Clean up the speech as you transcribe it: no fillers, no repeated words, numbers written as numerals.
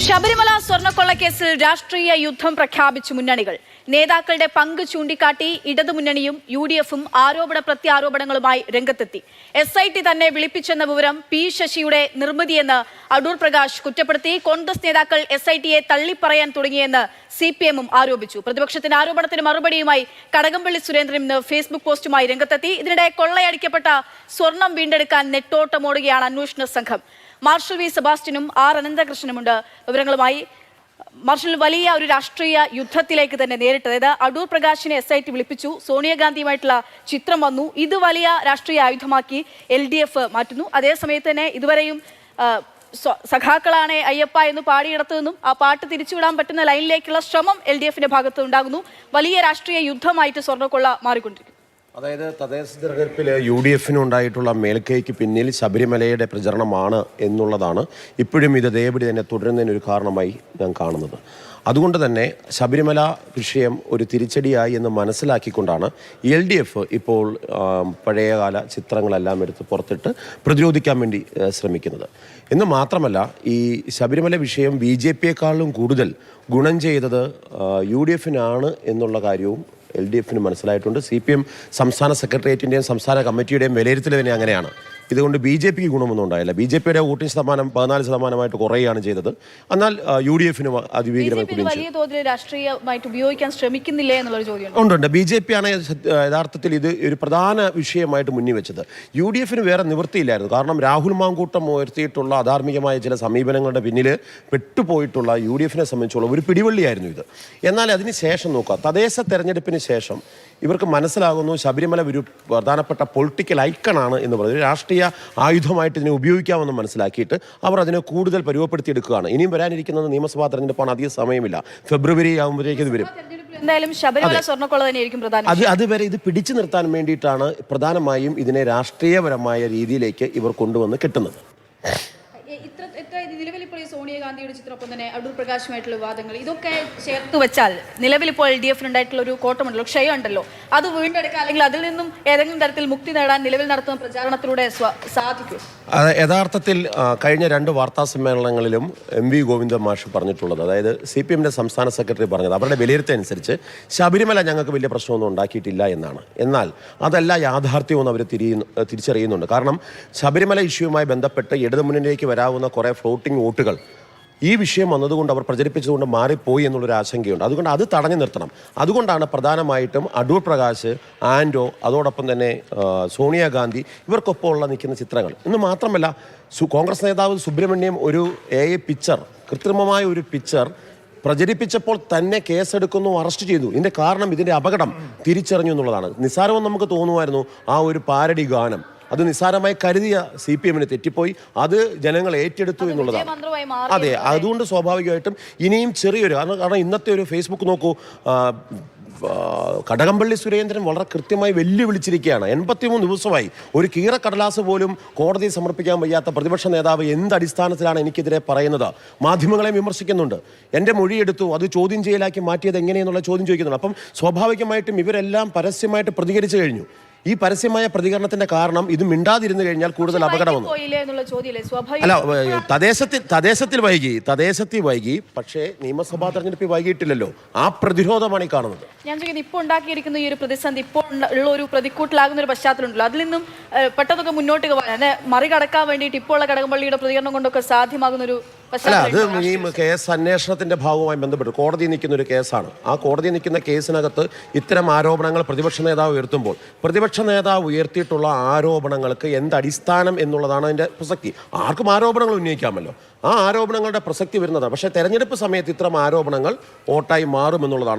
ശബരിമല സ്വർണ്ണക്കൊള്ളക്കേസിൽ രാഷ്ട്രീയ യുദ്ധം പ്രഖ്യാപിച്ചു മുന്നണികൾ. നേതാക്കളുടെ പങ്ക് ചൂണ്ടിക്കാട്ടി ഇടതുമുന്നണിയും UDFും ആരോപണ പ്രത്യാരോപണങ്ങളുമായി രംഗത്തെത്തി. SIT തന്നെ വിളിപ്പിച്ചെന്ന വിവരം P ശശിയുടെ നിർമ്മിതിയെന്ന് അടൂർ പ്രകാശ് കുറ്റപ്പെടുത്തി. കോൺഗ്രസ് നേതാക്കൾ SITയെ തള്ളിപ്പറയാൻ തുടങ്ങിയെന്ന് CPMും ആരോപിച്ചു. പ്രതിപക്ഷത്തിന്റെ ആരോപണത്തിന് മറുപടിയുമായി കടകംപള്ളി സുരേന്ദ്രൻ ഇന്ന് ഫേസ്ബുക്ക് പോസ്റ്റുമായി രംഗത്തെത്തി. ഇതിനിടെ കൊള്ളയടിക്കപ്പെട്ട സ്വർണം വീണ്ടെടുക്കാൻ നെട്ടോട്ടമോടുകയാണ് അന്വേഷണ സംഘം. മാർഷൽ V സെബാസ്റ്റ്യനും R അനന്തകൃഷ്ണനുമുണ്ട് വിവരങ്ങളുമായി. മാർഷൽ, വലിയ ഒരു രാഷ്ട്രീയ യുദ്ധത്തിലേക്ക് തന്നെ നേരിട്ടത്. അതായത് അടൂർ പ്രകാശിനെ SIT വിളിപ്പിച്ചു, സോണിയാഗാന്ധിയുമായിട്ടുള്ള ചിത്രം വന്നു, ഇത് വലിയ രാഷ്ട്രീയ ആയുധമാക്കി LDF മാറ്റുന്നു. അതേസമയത്ത് തന്നെ ഇതുവരെയും സഖാക്കളാണ് അയ്യപ്പ എന്ന് പാടിയിടത്തുനിന്നും ആ പാട്ട് തിരിച്ചുവിടാൻ പറ്റുന്ന ലൈനിലേക്കുള്ള ശ്രമം LDFന്റെ ഭാഗത്ത് ഉണ്ടാകുന്നു. വലിയ രാഷ്ട്രീയ യുദ്ധമായിട്ട് സ്വർണ്ണക്കൊള്ള മാറിക്കൊണ്ടിരിക്കുന്നു. അതായത് തദ്ദേശ തെരഞ്ഞെടുപ്പിൽ UDFിനുണ്ടായിട്ടുള്ള മേൽക്കൈക്ക് പിന്നിൽ ശബരിമലയുടെ പ്രചരണമാണ് എന്നുള്ളതാണ് ഇപ്പോഴും ഇത് അതേപടി തന്നെ തുടരുന്നതിനൊരു കാരണമായി ഞാൻ കാണുന്നത്. അതുകൊണ്ട് തന്നെ ശബരിമല വിഷയം ഒരു തിരിച്ചടിയായി എന്ന് മനസ്സിലാക്കിക്കൊണ്ടാണ് LDF ഇപ്പോൾ പഴയകാല ചിത്രങ്ങളെല്ലാം എടുത്ത് പുറത്തിട്ട് പ്രതിരോധിക്കാൻ വേണ്ടി ശ്രമിക്കുന്നത്. എന്ന് മാത്രമല്ല, ഈ ശബരിമല വിഷയം BJPയെക്കാളും കൂടുതൽ ഗുണം ചെയ്തത് UDFിനാണ് എന്നുള്ള കാര്യവും LDFിന് മനസ്സിലായിട്ടുണ്ട്. CPM സംസ്ഥാന സെക്രട്ടേറിയറ്റിൻ്റെയും സംസ്ഥാന കമ്മിറ്റിയുടെയും വിലയിരുത്തൽ തന്നെ അങ്ങനെയാണ്. ഇതുകൊണ്ട് BJPക്ക് ഗുണമൊന്നും ഉണ്ടായില്ല. BJPയുടെ വോട്ടിംഗ് ശതമാനം 14% കുറയുകയാണ് ചെയ്തത്. എന്നാൽ UDFിന് അതിഭീകരമായി വലിയ തോതിൽ രാഷ്ട്രീയമായിട്ട് ഉപയോഗിക്കാൻ ശ്രമിക്കുന്നില്ലേ എന്നുള്ളൊരു ചോദ്യം ഉണ്ട്. BJPയാണ് യഥാർത്ഥത്തിൽ ഇത് ഒരു പ്രധാന വിഷയമായിട്ട് മുന്നിൽ വെച്ചത്. UDFിന് വേറെ നിവൃത്തിയില്ലായിരുന്നു. കാരണം രാഹുൽ മാങ്കൂട്ടം ഉയർത്തിയിട്ടുള്ള അധാർമികമായ ചില സമീപനങ്ങളുടെ പിന്നിൽ പെട്ടുപോയിട്ടുള്ള UDFിനെ സംബന്ധിച്ചുള്ള ഒരു പിടിവള്ളിയായിരുന്നു ഇത്. എന്നാൽ അതിന് ശേഷം നോക്കുക, തദ്ദേശ തെരഞ്ഞെടുപ്പിന് ശേഷം ഇവർക്ക് മനസ്സിലാകുന്നു ശബരിമല ഒരു പ്രധാനപ്പെട്ട പൊളിറ്റിക്കൽ ഐക്കണാണ് എന്ന് പറയുന്നത്. രാഷ്ട്രീയ ആയുധമായിട്ട് ഇതിനെ ഉപയോഗിക്കാമെന്ന് മനസ്സിലാക്കിയിട്ട് അവർ അതിനെ കൂടുതൽ പരുവപ്പെടുത്തിയെടുക്കുകയാണ്. ഇനിയും വരാനിരിക്കുന്നത് നിയമസഭാ തെരഞ്ഞെടുപ്പാണ്. അധികം സമയമില്ല. ഫെബ്രുവരി ആകുമ്പോഴേക്കും ഇത് വരും. എന്തായാലും ശബരിമല സ്വർണ്ണക്കൊള്ള തന്നെയായിരിക്കും പ്രധാനം. അതുവരെ ഇത് പിടിച്ചു നിർത്താൻ വേണ്ടിയിട്ടാണ് പ്രധാനമായും ഇതിനെ രാഷ്ട്രീയപരമായ രീതിയിലേക്ക് ഇവർ കൊണ്ടുവന്ന് കിട്ടുന്നത്. നിലവിൽ ഇപ്പോൾ സോണിയാഗാന്ധിയുടെ ചിത്രമൊപ്പം തന്നെ അടൂർ പ്രകാശുമായിട്ടുള്ള വിവാദങ്ങൾ ഇതൊക്കെ ചേർത്ത് വെച്ചാൽ നിലവിലിപ്പോൾ LDFിനുണ്ടായിട്ടുള്ള ഒരു കോട്ടമുണ്ടല്ലോ, ക്ഷയം ഉണ്ടല്ലോ, അത് വീണ്ടെടുക്കുക അല്ലെങ്കിൽ അതിൽ നിന്നും ഏതെങ്കിലും തരത്തിൽ മുക്തി നേടാൻ നിലവിൽ നടത്തുന്ന പ്രചാരണത്തിലൂടെ സാധിക്കും. യഥാർത്ഥത്തിൽ കഴിഞ്ഞ 2 വാർത്താ സമ്മേളനങ്ങളിലും MV ഗോവിന്ദൻ മാഷ് പറഞ്ഞിട്ടുള്ളത്, അതായത് CPMന്റെ സംസ്ഥാന സെക്രട്ടറി പറഞ്ഞത്, അവരുടെ വിലയിരുത്തനുസരിച്ച് ശബരിമല ഞങ്ങൾക്ക് വലിയ പ്രശ്നമൊന്നും ഉണ്ടാക്കിയിട്ടില്ല എന്നാണ്. എന്നാൽ അതല്ല യാഥാർത്ഥ്യമെന്ന് അവർ തിരിച്ചറിയുന്നുണ്ട്. കാരണം ശബരിമല ഇഷ്യൂവുമായി ബന്ധപ്പെട്ട് ഇടതുമുന്നണിയിലേക്ക് വരാവുന്ന കുറേ ഫ്ലോട്ടിംഗ് വോട്ടുകൾ ഈ വിഷയം വന്നതുകൊണ്ട് അവർ പ്രചരിപ്പിച്ചതുകൊണ്ട് മാറിപ്പോയി എന്നുള്ളൊരു ആശങ്കയുണ്ട്. അതുകൊണ്ട് അത് തടഞ്ഞു നിർത്തണം. അതുകൊണ്ടാണ് പ്രധാനമായിട്ടും അടൂർ പ്രകാശ്, ആൻഡോ, അതോടൊപ്പം തന്നെ സോണിയാഗാന്ധി ഇവർക്കൊപ്പമുള്ള നിൽക്കുന്ന ചിത്രങ്ങൾ. ഇന്ന് മാത്രമല്ല, കോൺഗ്രസ് നേതാവ് സുബ്രഹ്മണ്യം ഒരു AI പിക്ചർ, കൃത്രിമമായ ഒരു പിക്ചർ പ്രചരിപ്പിച്ചപ്പോൾ തന്നെ കേസെടുക്കുന്നു, അറസ്റ്റ് ചെയ്തു. ഇതിൻ്റെ കാരണം ഇതിൻ്റെ അപകടം തിരിച്ചറിഞ്ഞു എന്നുള്ളതാണ്. നിസ്സാരമെന്ന് നമുക്ക് തോന്നുമായിരുന്നു ആ ഒരു പാരഡി ഗാനം. അത് നിസ്സാരമായി കരുതിയ CPMന് തെറ്റിപ്പോയി. അത് ജനങ്ങൾ ഏറ്റെടുത്തു എന്നുള്ളതാണ്. അതെ, അതുകൊണ്ട് സ്വാഭാവികമായിട്ടും ഇനിയും ചെറിയൊരു കാരണം ഇന്നത്തെ ഒരു ഫേസ്ബുക്ക് നോക്കൂ, കടകംപള്ളി സുരേന്ദ്രൻ വളരെ കൃത്യമായി വെല്ലുവിളിച്ചിരിക്കുകയാണ്. 83 ദിവസമായി ഒരു കീറക്കടലാസ് പോലും കോടതിയിൽ സമർപ്പിക്കാൻ വയ്യാത്ത പ്രതിപക്ഷ നേതാവ് എന്തടിസ്ഥാനത്തിലാണ് എനിക്കെതിരെ പറയുന്നത്? മാധ്യമങ്ങളെ വിമർശിക്കുന്നുണ്ട്. എൻ്റെ മൊഴിയെടുത്തു, അത് ചോദ്യം ചെയ്യലാക്കി മാറ്റിയത് എങ്ങനെയെന്നുള്ള ചോദ്യം ചോദിക്കുന്നുണ്ട്. അപ്പം സ്വാഭാവികമായിട്ടും ഇവരെല്ലാം പരസ്യമായിട്ട് പ്രതികരിച്ചു കഴിഞ്ഞു. ഈ പരസ്യമായ പ്രതികരണത്തിന്റെ കാരണം ഇത് മിണ്ടാതിരുന്നു കഴിഞ്ഞാൽ കൂടുതൽ അപകടമാണ്. അല്ല, തദ്ദേശത്തിൽ വൈകി, പക്ഷേ നിയമസഭാ തെരഞ്ഞെടുപ്പിൽ വൈകിയിട്ടില്ലല്ലോ. ആ പ്രതിരോധമാണ് ഈ കാണുന്നത്. ഞാൻ ഇപ്പോൾ ഉണ്ടാക്കിയിരിക്കുന്ന ഈ ഒരു പ്രതിസന്ധി ഇപ്പോൾ ഉള്ള ഒരു പ്രതിക്കൂട്ടിലാകുന്ന ഒരു പശ്ചാത്തലമുണ്ടല്ലോ, അതിൽ നിന്നും പെട്ടെന്നൊക്കെ മുന്നോട്ട് പോകാൻ മറികടക്കാൻ വേണ്ടിയിട്ട് ഇപ്പോൾ ഉള്ള കടകംപള്ളിയുടെ പ്രതികരണം കൊണ്ടൊക്കെ സാധ്യമാകുന്ന ഒരു അല്ല, അത് ഈ കേസ് അന്വേഷണത്തിന്റെ ഭാഗവുമായി ബന്ധപ്പെട്ട് കോടതി നിൽക്കുന്ന ഒരു കേസാണ്. ആ കോടതി നിൽക്കുന്ന കേസിനകത്ത് ഇത്തരം ആരോപണങ്ങൾ പ്രതിപക്ഷ നേതാവ് ഉയർത്തുമ്പോൾ പ്രതിപക്ഷ നേതാവ് ഉയർത്തിയിട്ടുള്ള ആരോപണങ്ങൾക്ക് എന്തടിസ്ഥാനം എന്നുള്ളതാണ് അതിൻ്റെ പ്രസക്തി. ആർക്കും ആരോപണങ്ങൾ ഉന്നയിക്കാമല്ലോ. ആ ആരോപണങ്ങളുടെ പ്രസക്തി വരുന്നതാണ്. പക്ഷേ തെരഞ്ഞെടുപ്പ് സമയത്ത് ഇത്തരം ആരോപണങ്ങൾ വോട്ടായി മാറുമെന്നുള്ളതാണ്.